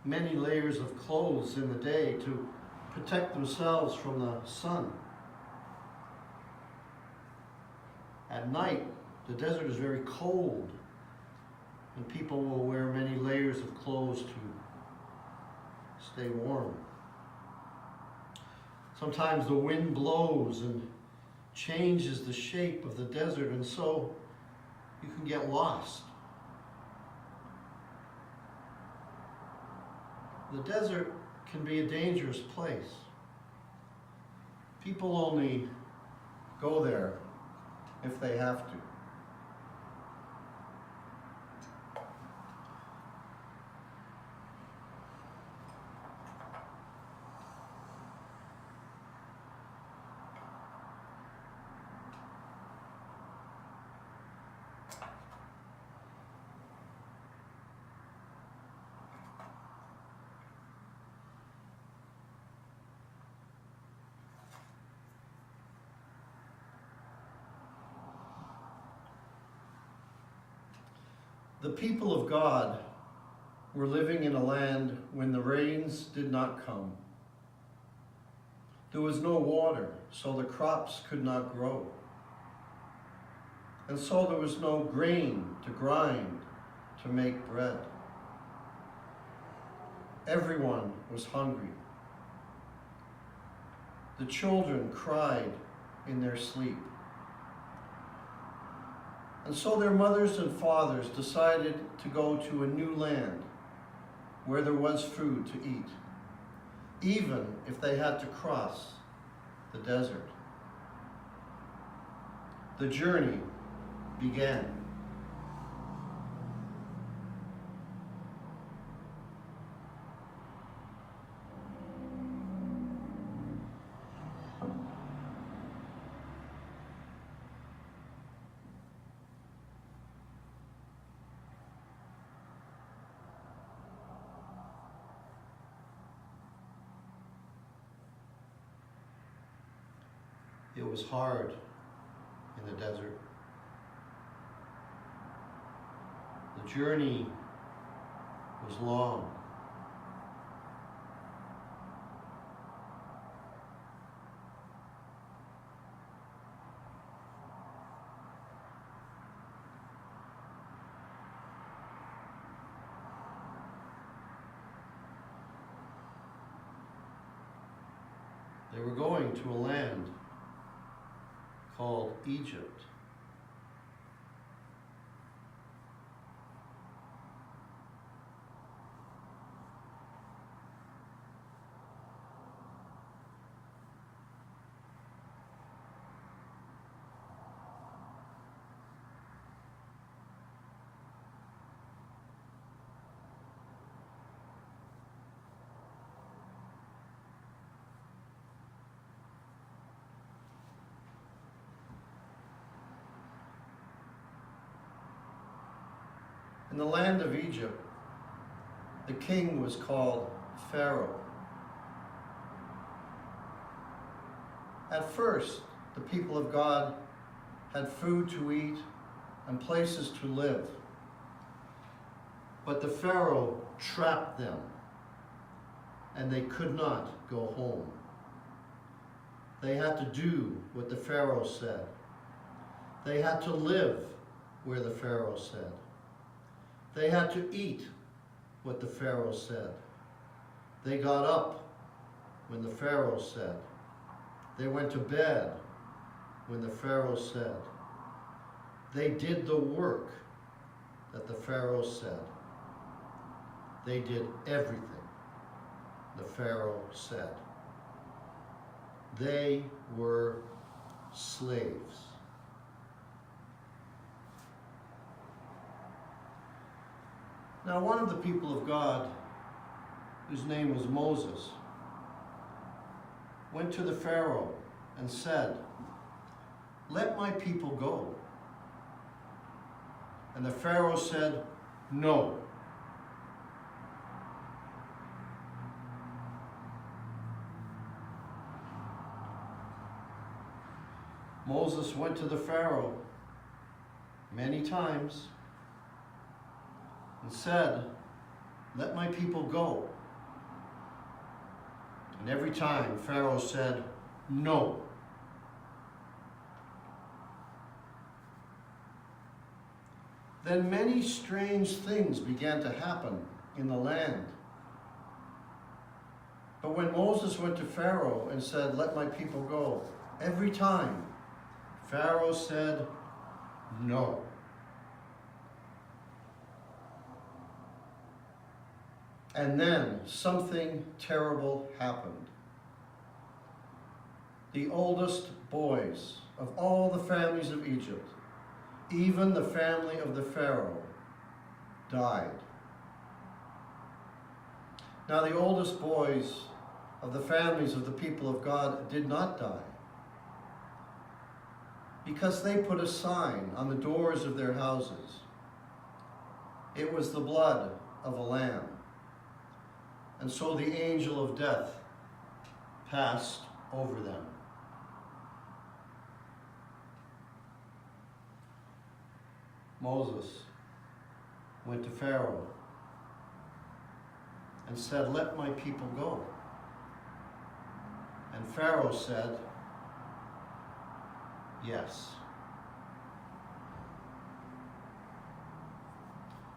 many layers of clothes in the day to protect themselves from the sun. At night, the desert is very cold, and people will wear many layers of clothes to stay warm. Sometimes the wind blows and changes the shape of the desert, and so you can get lost. The desert can be a dangerous place. People only go there if they have to. The people of God were living in a land when the rains did not come. There was no water, so the crops could not grow. And so there was no grain to grind to make bread. Everyone was hungry. The children cried in their sleep. And so their mothers and fathers decided to go to a new land where there was food to eat, even if they had to cross the desert. The journey began. It was hard in the desert. The journey was long. They were going to a land called Egypt. In the land of Egypt, the king was called Pharaoh. At first, the people of God had food to eat and places to live. But the Pharaoh trapped them, and they could not go home. They had to do what the Pharaoh said. They had to live where the Pharaoh said. They had to eat what the Pharaoh said. They got up when the Pharaoh said. They went to bed when the Pharaoh said. They did the work that the Pharaoh said. They did everything the Pharaoh said. They were slaves. Now, one of the people of God, whose name was Moses, went to the Pharaoh and said, "Let my people go." And the Pharaoh said, "No." Moses went to the Pharaoh many times and said, let my people go. And every time Pharaoh said, no. Then many strange things began to happen in the land. But when Moses went to Pharaoh and said, let my people go, every time Pharaoh said, no. And then something terrible happened. The oldest boys of all the families of Egypt, even the family of the Pharaoh, died. Now the oldest boys of the families of the people of God did not die, because they put a sign on the doors of their houses. It was the blood of a lamb. And so the angel of death passed over them. Moses went to Pharaoh and said, let my people go. And Pharaoh said, yes.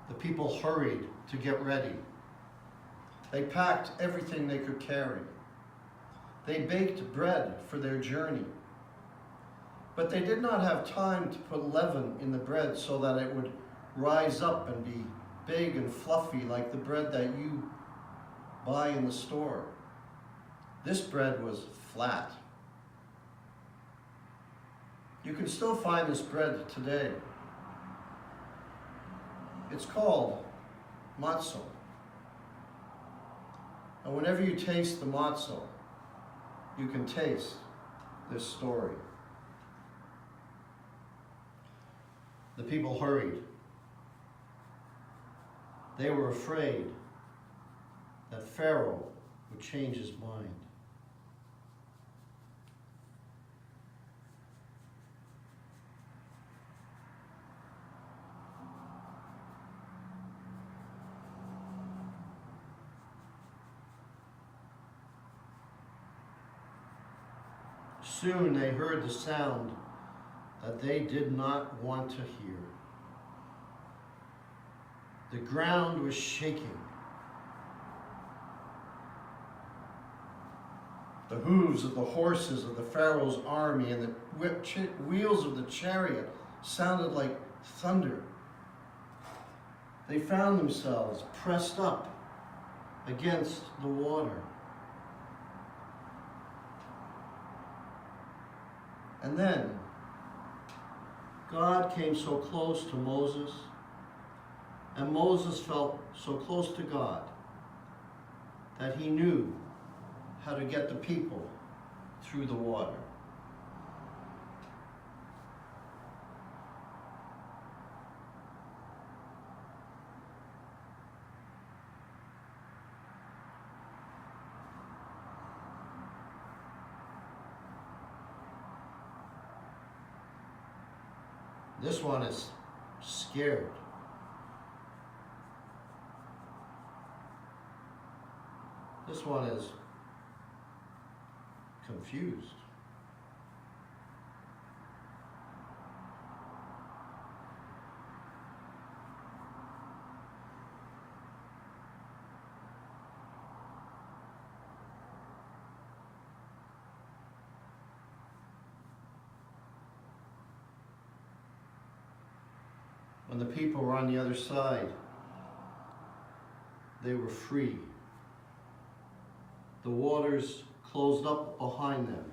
The people hurried to get ready. They packed everything they could carry. They baked bread for their journey. But they did not have time to put leaven in the bread so that it would rise up and be big and fluffy like the bread that you buy in the store. This bread was flat. You can still find this bread today. It's called matzo. And whenever you taste the matzo, you can taste this story. The people hurried. They were afraid that Pharaoh would change his mind. Soon they heard the sound that they did not want to hear. The ground was shaking. The hooves of the horses of the Pharaoh's army and the wheels of the chariot sounded like thunder. They found themselves pressed up against the water. And then God came so close to Moses, and Moses felt so close to God that he knew how to get the people through the water. This one is scared. This one is confused. When the people were on the other side, they were free. The waters closed up behind them,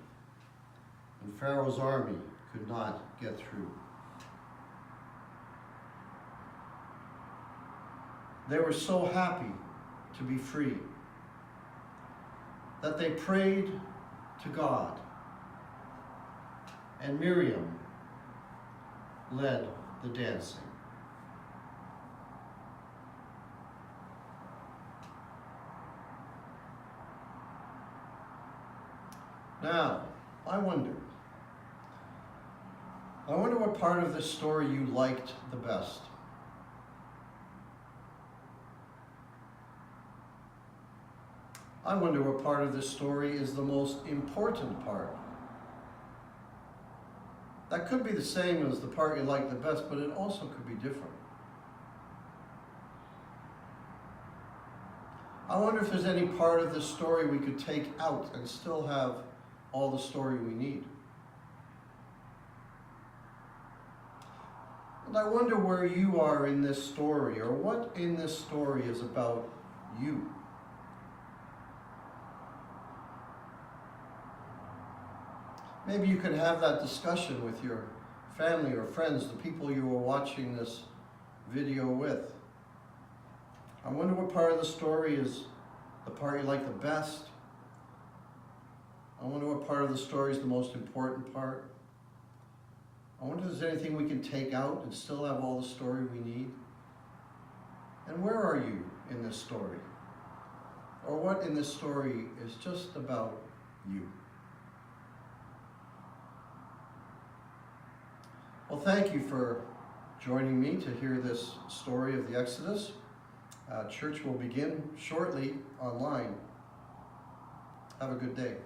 and Pharaoh's army could not get through. They were so happy to be free that they prayed to God, and Miriam led the dancing. Now, I wonder what part of this story you liked the best. I wonder what part of this story is the most important part. That could be the same as the part you like the best, but it also could be different. I wonder if there's any part of this story we could take out and still have all the story we need. And I wonder where you are in this story, or what in this story is about you. Maybe you could have that discussion with your family or friends, the people you were watching this video with. I wonder what part of the story is the part you like the best. I wonder what part of the story is the most important part. I wonder if there's anything we can take out and still have all the story we need. And where are you in this story? Or what in this story is just about you? Well, thank you for joining me to hear this story of the Exodus. Church will begin shortly online. Have a good day.